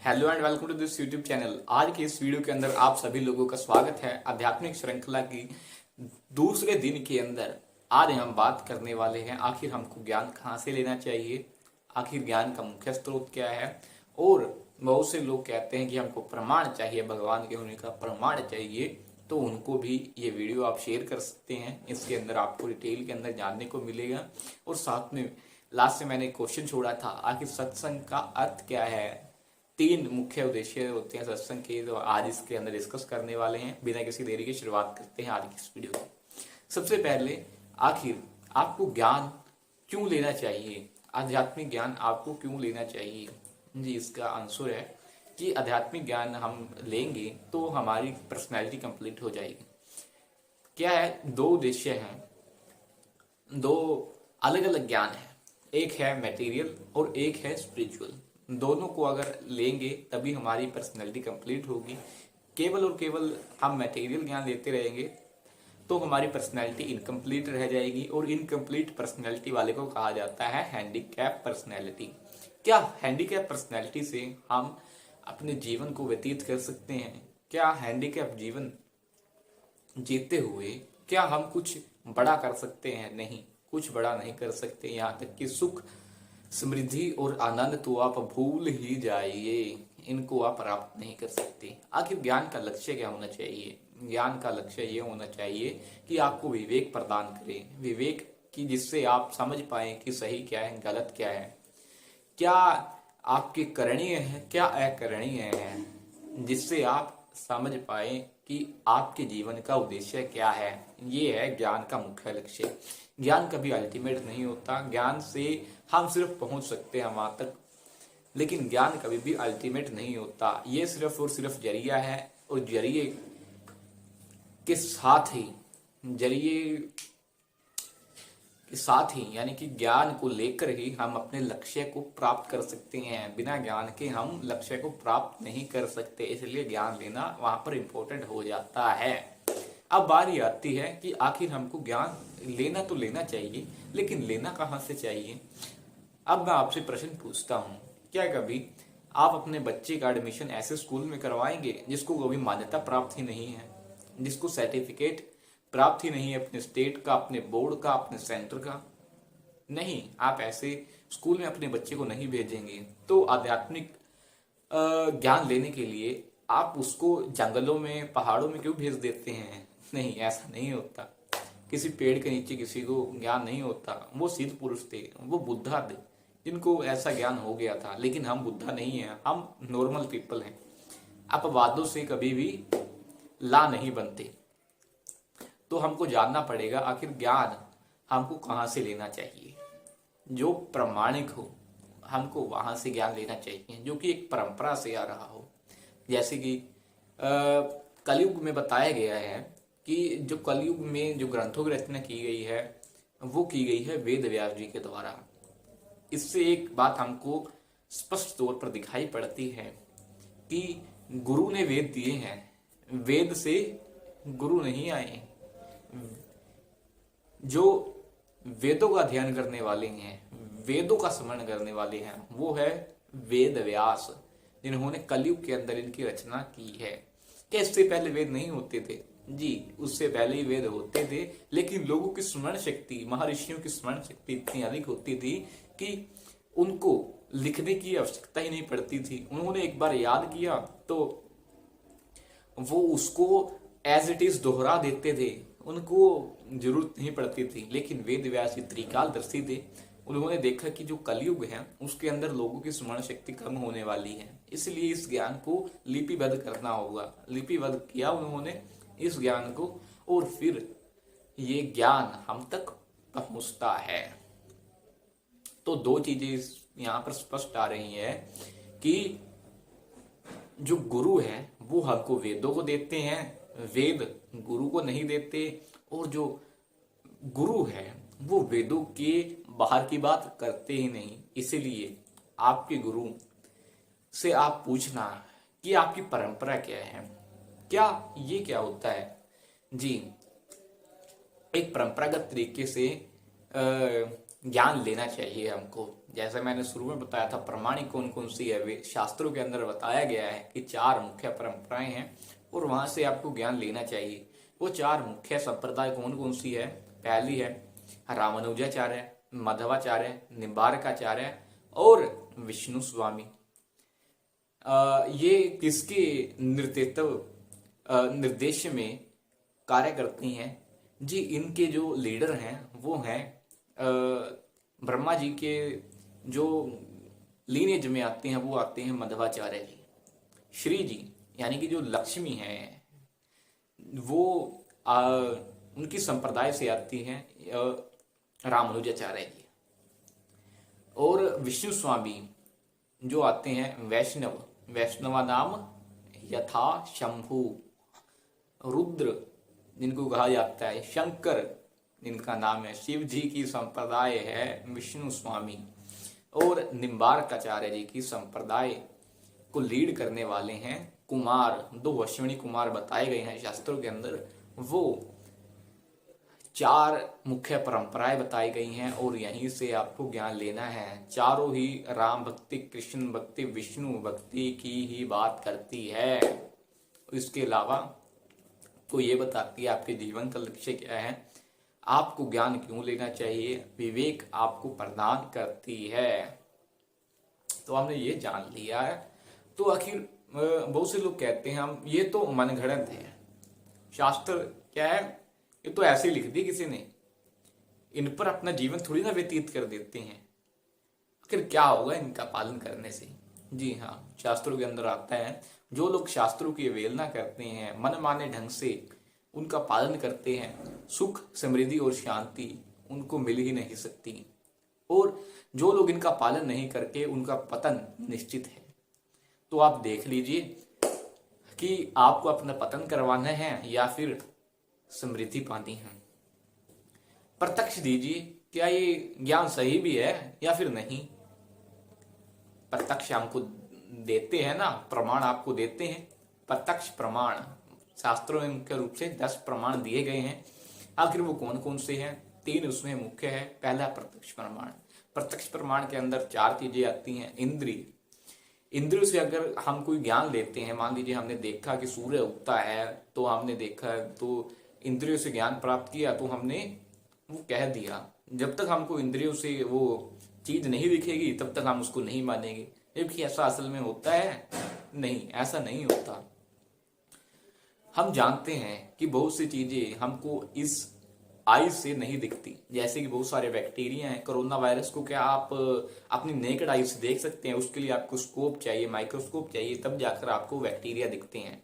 Hello and welcome to this YouTube channel. आज की इस वीडियो के अंदर आप सभी लोगों का स्वागत है आध्यात्मिक श्रृंखला की दूसरे दिन के अंदर। आज हम बात करने वाले हैं आखिर हमको ज्ञान कहाँ से लेना चाहिए, आखिर ज्ञान का मुख्य स्रोत क्या है। और बहुत से लोग कहते हैं कि हमको प्रमाण चाहिए, भगवान के होने का प्रमाण चाहिए, तो उनको भी ये वीडियो आप शेयर कर सकते हैं। इसके अंदर आपको डिटेल के अंदर जानने को मिलेगा। और साथ में लास्ट में मैंने क्वेश्चन छोड़ा था, आखिर सत्संग का अर्थ क्या है। 3 मुख्य उद्देश्य होते हैं सत्संग के, तो आज इसके अंदर डिस्कस करने वाले हैं। बिना किसी देरी के शुरुआत करते हैं आज की इस वीडियो की। सबसे पहले आखिर आपको ज्ञान क्यों लेना चाहिए, आध्यात्मिक ज्ञान आपको क्यों लेना चाहिए। जी, इसका आंसर है कि आध्यात्मिक ज्ञान हम लेंगे तो हमारी पर्सनैलिटी कंप्लीट हो जाएगी। क्या है, 2 उद्देश्य हैं, 2 अलग अलग ज्ञान है। एक है मटेरियल और एक है स्पिरिचुअल। दोनों को अगर लेंगे तभी हमारी पर्सनैलिटी कंप्लीट होगी। केवल और केवल हम मटेरियल ज्ञान लेते रहेंगे तो हमारी पर्सनैलिटी इनकम्प्लीट रह जाएगी। और इनकम्प्लीट पर्सनैलिटी वाले को कहा जाता है हैंडीकैप पर्सनैलिटी। क्या हैंडीकैप पर्सनैलिटी से हम अपने जीवन को व्यतीत कर सकते हैं? क्या हैंडीकैप जीवन जीते हुए क्या हम कुछ बड़ा कर सकते हैं? नहीं, कुछ बड़ा नहीं कर सकते। यहाँ तक कि सुख, समृद्धि और आनंद तो आप भूल ही जाइए, इनको आप प्राप्त नहीं कर सकते। आखिर ज्ञान का लक्ष्य क्या होना चाहिए? ज्ञान का लक्ष्य ये होना चाहिए कि आपको विवेक प्रदान करे, विवेक की जिससे आप समझ पाए कि सही क्या है, गलत क्या है, क्या आपके करणीय है, क्या अकरणीय है, जिससे आप समझ पाए कि आपके जीवन का उद्देश्य क्या है। ये है ज्ञान का मुख्य लक्ष्य। ज्ञान कभी अल्टीमेट नहीं होता। ज्ञान से हम सिर्फ पहुंच सकते हैं वहां तक, लेकिन ज्ञान कभी भी अल्टीमेट नहीं होता। ये सिर्फ और सिर्फ जरिया है। और जरिए के साथ ही यानी कि ज्ञान को लेकर ही हम अपने लक्ष्य को प्राप्त कर सकते हैं। बिना ज्ञान के हम लक्ष्य को प्राप्त नहीं कर सकते, इसलिए ज्ञान लेना वहां पर इम्पोर्टेंट हो जाता है। अब बारी आती है कि आखिर हमको ज्ञान लेना तो लेना चाहिए, लेकिन लेना कहाँ से चाहिए। अब मैं आपसे प्रश्न पूछता हूँ, क्या कभी आप अपने बच्चे का एडमिशन ऐसे स्कूल में करवाएंगे जिसको कभी मान्यता प्राप्त ही नहीं है, जिसको सर्टिफिकेट प्राप्त ही नहीं है अपने स्टेट का, अपने बोर्ड का, अपने सेंटर का? नहीं, आप ऐसे स्कूल में अपने बच्चे को नहीं भेजेंगे। तो आध्यात्मिक ज्ञान लेने के लिए आप उसको जंगलों में, पहाड़ों में क्यों भेज देते हैं? नहीं, ऐसा नहीं होता। किसी पेड़ के नीचे किसी को ज्ञान नहीं होता। वो सिद्ध पुरुष थे, वो बुद्धा थे, जिनको ऐसा ज्ञान हो गया था। लेकिन हम बुद्धा नहीं हैं, हम नॉर्मल पीपल हैं। अपवादों से कभी भी ला नहीं बनते। तो हमको जानना पड़ेगा आखिर ज्ञान हमको कहाँ से लेना चाहिए। जो प्रमाणिक हो, हमको वहां से ज्ञान लेना चाहिए, जो कि एक परंपरा से आ रहा हो। जैसे कि कलयुग में बताया गया है कि जो कलयुग में जो ग्रंथों की रचना की गई है वो की गई है वेद व्यास जी के द्वारा। इससे एक बात हमको स्पष्ट तौर पर दिखाई पड़ती है कि गुरु ने वेद दिए हैं, वेद से गुरु नहीं आए। जो वेदों का अध्ययन करने वाले हैं, वेदों का स्मरण करने वाले हैं, वो है वेद व्यास, जिन्होंने कलयुग के अंदर इनकी रचना की है। क्या इससे पहले वेद नहीं होते थे? जी, उससे पहले ही वेद होते थे, लेकिन लोगों की स्मरण शक्ति, महर्षियों की स्मरण शक्ति इतनी अधिक होती थी कि उनको लिखने की आवश्यकता ही नहीं पड़ती थी। उन्होंने एक बार याद किया तो वो उसको एज इट इज दोहरा देते थे, उनको जरूरत नहीं पड़ती थी। लेकिन वेद व्यास त्रिकालदर्शी थे, उन्होंने देखा कि जो कलयुग है उसके अंदर लोगों की स्मरण शक्ति कम होने वाली है, इसलिए इस ज्ञान को लिपिबद्ध करना होगा। लिपिबद्ध किया उन्होंने इस ज्ञान को, और फिर ये ज्ञान हम तक पहुंचता है। तो 2 चीजें यहाँ पर स्पष्ट आ रही है कि जो गुरु है वो हमको वेदों को देते हैं, वेद गुरु को नहीं देते। और जो गुरु है वो वेदों के बाहर की बात करते ही नहीं। इसीलिए आपके गुरु से आप पूछना कि आपकी परंपरा क्या है, क्या ये क्या होता है। जी, एक परंपरागत तरीके से ज्ञान लेना चाहिए हमको। जैसे मैंने शुरू में बताया था प्रमाणिक कौन कौन सी है, वे शास्त्रों के अंदर बताया गया है कि 4 मुख्य परंपराएं हैं और वहां से आपको ज्ञान लेना चाहिए। वो 4 मुख्य संप्रदाय कौन कौन सी है? पहली है रामानुजाचार्य, माधवाचार्य, निम्बार्काचार्य और विष्णु स्वामी। ये किसके नेतृत्व निर्देश में कार्य करती हैं? जी इनके जो लीडर हैं वो हैं ब्रह्मा जी के जो लीनेज में आते हैं वो आते हैं मध्वाचार्य जी। श्री जी यानी कि जो लक्ष्मी हैं वो उनकी संप्रदाय से आती हैं रामानुजाचार्य जी। और विष्णु स्वामी जो आते हैं वैष्णवा नाम यथा शंभु, रुद्र जिनको कहा जाता है, शंकर जिनका नाम है, शिव जी की संप्रदाय है विष्णु स्वामी। और निम्बार्काचार्य जी की संप्रदाय को लीड करने वाले हैं कुमार, 2 अश्विनी कुमार बताए गए हैं शास्त्रों के अंदर। वो 4 मुख्य परंपराएं बताई गई हैं और यहीं से आपको ज्ञान लेना है। चारों ही राम भक्ति, कृष्ण भक्ति, विष्णु भक्ति की ही बात करती है। इसके अलावा तो ये बताती है आपके जीवन का लक्ष्य क्या है, आपको ज्ञान क्यों लेना चाहिए, विवेक आपको प्रदान करती है। तो हमने ये जान लिया है। तो आखिर बहुत से लोग कहते हैं हम ये तो मनगढ़ंत है, शास्त्र क्या है ये तो ऐसे ही लिख दी किसी ने, इन पर अपना जीवन थोड़ी ना व्यतीत कर देते हैं, आखिर क्या होगा इनका पालन करने से? जी हाँ, शास्त्रों के अंदर आता है जो लोग शास्त्रों की अवहेलना करते हैं, मन माने ढंग से उनका पालन करते हैं, सुख समृद्धि और शांति उनको मिल ही नहीं सकती। और जो लोग इनका पालन नहीं करके उनका पतन निश्चित है। तो आप देख लीजिए कि आपको अपना पतन करवाना है या फिर समृद्धि पानी है। प्रत्यक्ष दीजिए क्या ये ज्ञान सही भी है या फिर नहीं। प्रत्यक्ष हमको देते हैं ना, प्रमाण आपको देते हैं, प्रत्यक्ष प्रमाण शास्त्रों में मुख्य रूप से 10 प्रमाण दिए गए हैं। आखिर वो कौन कौन से हैं? 3 उसमें मुख्य है। पहला प्रत्यक्ष प्रमाण। प्रत्यक्ष प्रमाण के अंदर 4 चीजें आती हैं। इंद्रियों से अगर हम कोई ज्ञान लेते हैं, मान लीजिए हमने देखा कि सूर्य उगता है तो हमने देखा, तो इंद्रियों से ज्ञान प्राप्त किया तो हमने वो कह दिया। जब तक हमको इंद्रियों से वो चीज नहीं दिखेगी तब तक हम उसको नहीं मानेंगे। जबकि ऐसा असल में होता है नहीं, ऐसा नहीं होता। हम जानते हैं कि बहुत सी चीजें हमको इस आई से नहीं दिखती, जैसे कि बहुत सारे बैक्टीरिया हैं। कोरोना वायरस को क्या आप अपनी नेकेड आई से देख सकते हैं? उसके लिए आपको स्कोप चाहिए, माइक्रोस्कोप चाहिए, तब जाकर आपको बैक्टीरिया दिखते हैं।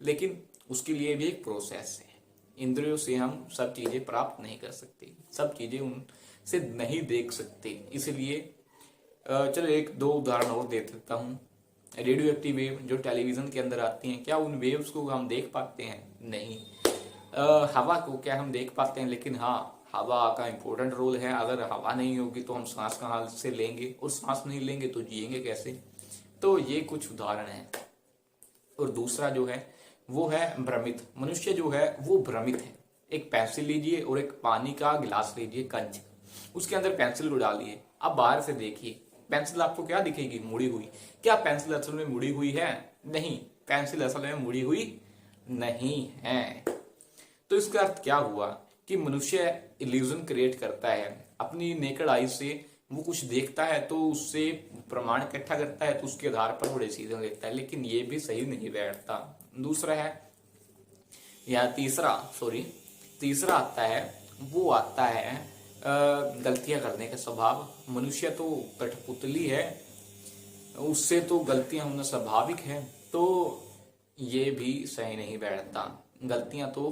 लेकिन उसके लिए भी एक प्रोसेस है। इंद्रियों से हम सब चीजें प्राप्त नहीं कर सकते, सब चीजें उनसे नहीं देख सकते। इसलिए चलो 1-2 उदाहरण और दे देता हूँ। रेडियो एक्टिव वेव जो टेलीविजन के अंदर आती हैं, क्या उन वेव्स को हम देख पाते हैं? नहीं। हवा को क्या हम देख पाते हैं? लेकिन हाँ, हवा का इम्पोर्टेंट रोल है। अगर हवा नहीं होगी तो हम सांस कहाँ से लेंगे, और सांस नहीं लेंगे तो जिएंगे कैसे? तो ये कुछ उदाहरण हैं। और दूसरा जो है वो है भ्रमित। मनुष्य जो है वो भ्रमित है। एक पेंसिल लीजिए और एक पानी का गिलास लीजिए, कंच, उसके अंदर पेंसिल को डालिए। अब बाहर से देखिए, पेंसिल आपको क्या दिखेगी? मुड़ी हुई। क्या पेंसिल असल में मुड़ी हुई है? नहीं, पेंसिल असल में मुड़ी हुई नहीं है। तो इसका अर्थ क्या हुआ कि मनुष्य इल्यूजन क्रिएट करता है अपनी नेकेड आई से। वो कुछ देखता है तो उससे प्रमाण इकट्ठा करता है, तो उसके आधार पर वो डिसीजन लेता है, लेकिन ये भी सही नहीं बैठता। दूसरा है या तीसरा आता है, वो आता है गलतियां करने का स्वभाव। मनुष्य तो कठपुतली है, उससे तो गलतियां होना स्वाभाविक है, तो ये भी सही नहीं बैठता। गलतियां तो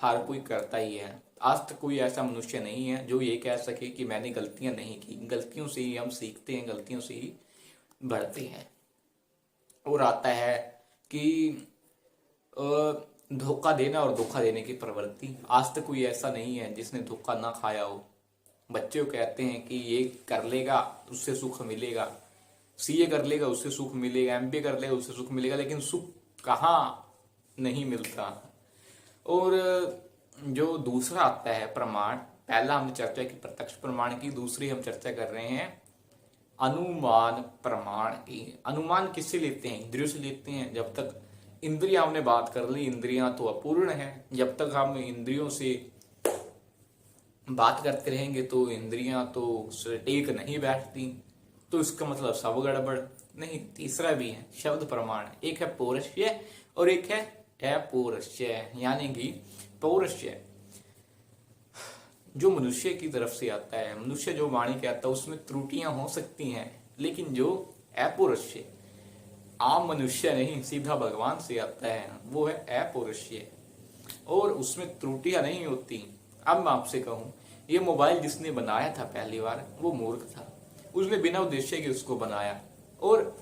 हर कोई करता ही है। आज तक कोई ऐसा मनुष्य नहीं है जो ये कह सके कि मैंने गलतियां नहीं की। गलतियों से ही हम सीखते हैं, गलतियों से ही बढ़ते हैं। और आता है कि धोखा देना और धोखा देने की प्रवृत्ति। आज तक कोई ऐसा नहीं है जिसने धोखा ना खाया हो। बच्चे कहते हैं कि ये कर लेगा उससे सुख मिलेगा, सीए कर लेगा उससे सुख मिलेगा, एमबीए कर लेगा उससे सुख मिलेगा, लेकिन सुख कहाँ नहीं मिलता। और जो दूसरा आता है प्रमाण, पहला हमने चर्चा की प्रत्यक्ष प्रमाण की, दूसरी हम चर्चा कर रहे हैं अनुमान प्रमाण की। अनुमान किससे लेते हैं? इंद्रियों से लेते हैं। जब तक इंद्रियां हमने बात कर ली, इंद्रियां तो अपूर्ण है। जब तक हम इंद्रियों से बात करते रहेंगे तो इंद्रियां तो टेक नहीं बैठती, तो इसका मतलब सब गड़बड़। नहीं, तीसरा भी है शब्द प्रमाण। एक है पौरुषय और एक है अपौरुषय। यानी कि पौरुषय जो मनुष्य की तरफ से आता है, मनुष्य जो वाणी कहता है उसमें त्रुटियां हो सकती हैं, लेकिन जो अपौरुषय आम मनुष्य नहीं सीधा भगवान से आता है वो है अपौरुषय, और उसमें त्रुटियां नहीं होती। अब मैं आपसे कहूं, ये मोबाइल जिसने बनाया था पहली बार वो मूर्ख था। उसने बिना उद्देश्य के उसको बनाया, और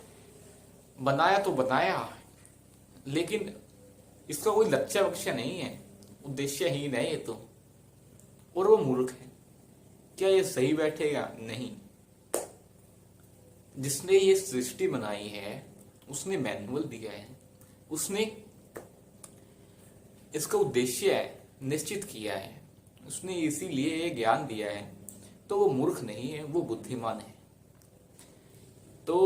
बनाया तो बनाया, लेकिन इसका कोई लक्ष्य वक्ष्य नहीं है, उद्देश्यहीन है ये तो, और वो मूर्ख है। क्या ये सही बैठेगा? नहीं। जिसने ये सृष्टि बनाई है उसने मैनुअल दिया है, उसने इसका उद्देश्य निश्चित किया है, उसने इसीलिए ये ज्ञान दिया है। तो वो मूर्ख नहीं है, वो बुद्धिमान है। तो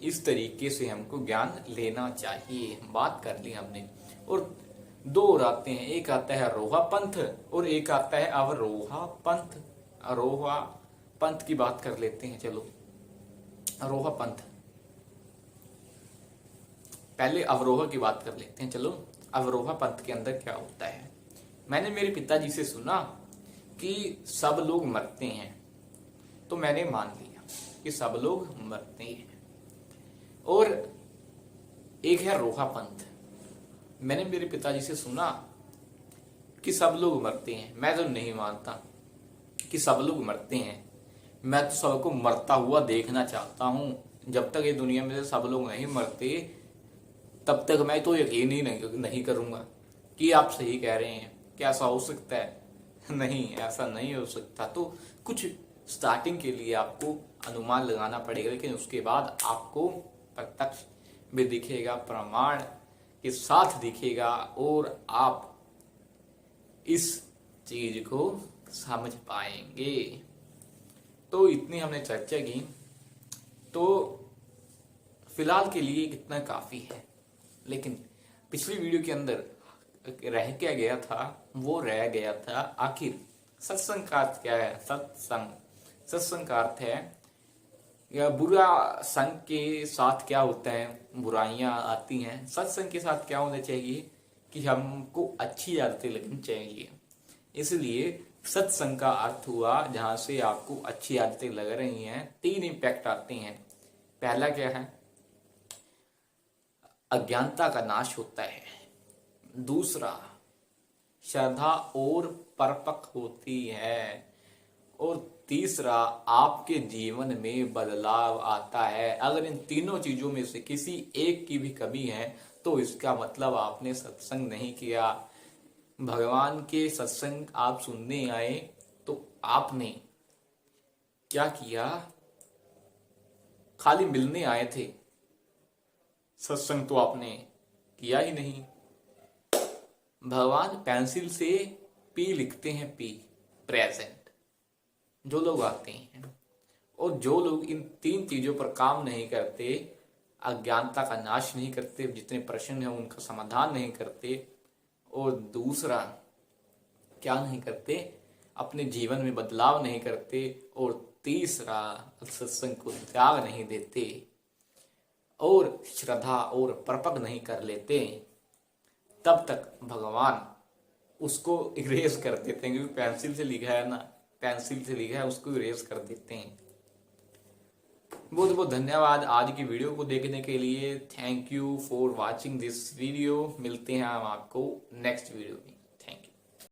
इस तरीके से हमको ज्ञान लेना चाहिए। बात कर ली हमने, और दो और आते हैं, एक आता है अरोहा पंथ और एक आता है अवरोहा पंथ। अरोहा पंथ की बात कर लेते हैं। चलो, अरोहा पंथ, पहले अवरोहा की बात कर लेते हैं। चलो, अवरोहा पंथ के अंदर क्या होता है? मैंने मेरे पिताजी से सुना कि सब लोग मरते हैं, तो मैंने मान लिया कि सब लोग मरते हैं। और एक है रोहा पंथ, मैंने मेरे पिताजी से सुना कि सब लोग मरते हैं। मैं तो नहीं मानता कि सब लोग मरते हैं, मैं तो सबको मरता हुआ देखना चाहता हूं। जब तक ये दुनिया में से सब लोग नहीं मरते तब तक मैं तो यकीन ही नहीं करूंगा कि आप सही कह रहे हैं। क्या ऐसा हो सकता है? नहीं, ऐसा नहीं हो सकता। तो कुछ स्टार्टिंग के लिए आपको अनुमान लगाना पड़ेगा, लेकिन उसके बाद आपको प्रत्यक्ष भी दिखेगा, प्रमाण के साथ दिखेगा, और आप इस चीज को समझ पाएंगे। तो इतनी हमने चर्चा की, तो फिलहाल के लिए कितना काफी है। लेकिन पिछली वीडियो के अंदर रह क्या गया था, वो रह गया था आखिर सत्संग का अर्थ क्या है। सत्संग का अर्थ है या बुरा संग के साथ क्या होता है, बुराइयां आती हैं। सत्संग के साथ क्या होना चाहिए कि हमको अच्छी आदतें लगनी चाहिए। इसलिए सत्संग का अर्थ हुआ जहां से आपको अच्छी आदतें लग रही हैं। 3 इंपैक्ट आते हैं। पहला क्या है? अज्ञानता का नाश होता है। दूसरा, श्रद्धा और परिपक्व होती है। और तीसरा, आपके जीवन में बदलाव आता है। अगर इन तीनों चीजों में से किसी एक की भी कमी है तो इसका मतलब आपने सत्संग नहीं किया। भगवान के सत्संग आप सुनने आए तो आपने क्या किया? खाली मिलने आए थे, सत्संग तो आपने किया ही नहीं। भगवान पेंसिल से पी लिखते हैं, पी प्रेजेंट। जो लोग आते हैं और जो लोग इन 3 चीजों पर काम नहीं करते, अज्ञानता का नाश नहीं करते, जितने प्रश्न हैं उनका समाधान नहीं करते, और दूसरा क्या नहीं करते, अपने जीवन में बदलाव नहीं करते, और तीसरा सत्संग को त्याग नहीं देते, और श्रद्धा और परिपक्व नहीं कर लेते, तब तक भगवान उसको इरेज कर देते हैं। क्योंकि पेंसिल से लिखा है ना, पेंसिल से लिखा है उसको इरेज कर देते हैं। बहुत बहुत धन्यवाद आज की वीडियो को देखने के लिए। Thank you for watching this video. मिलते हैं हम आपको नेक्स्ट वीडियो में।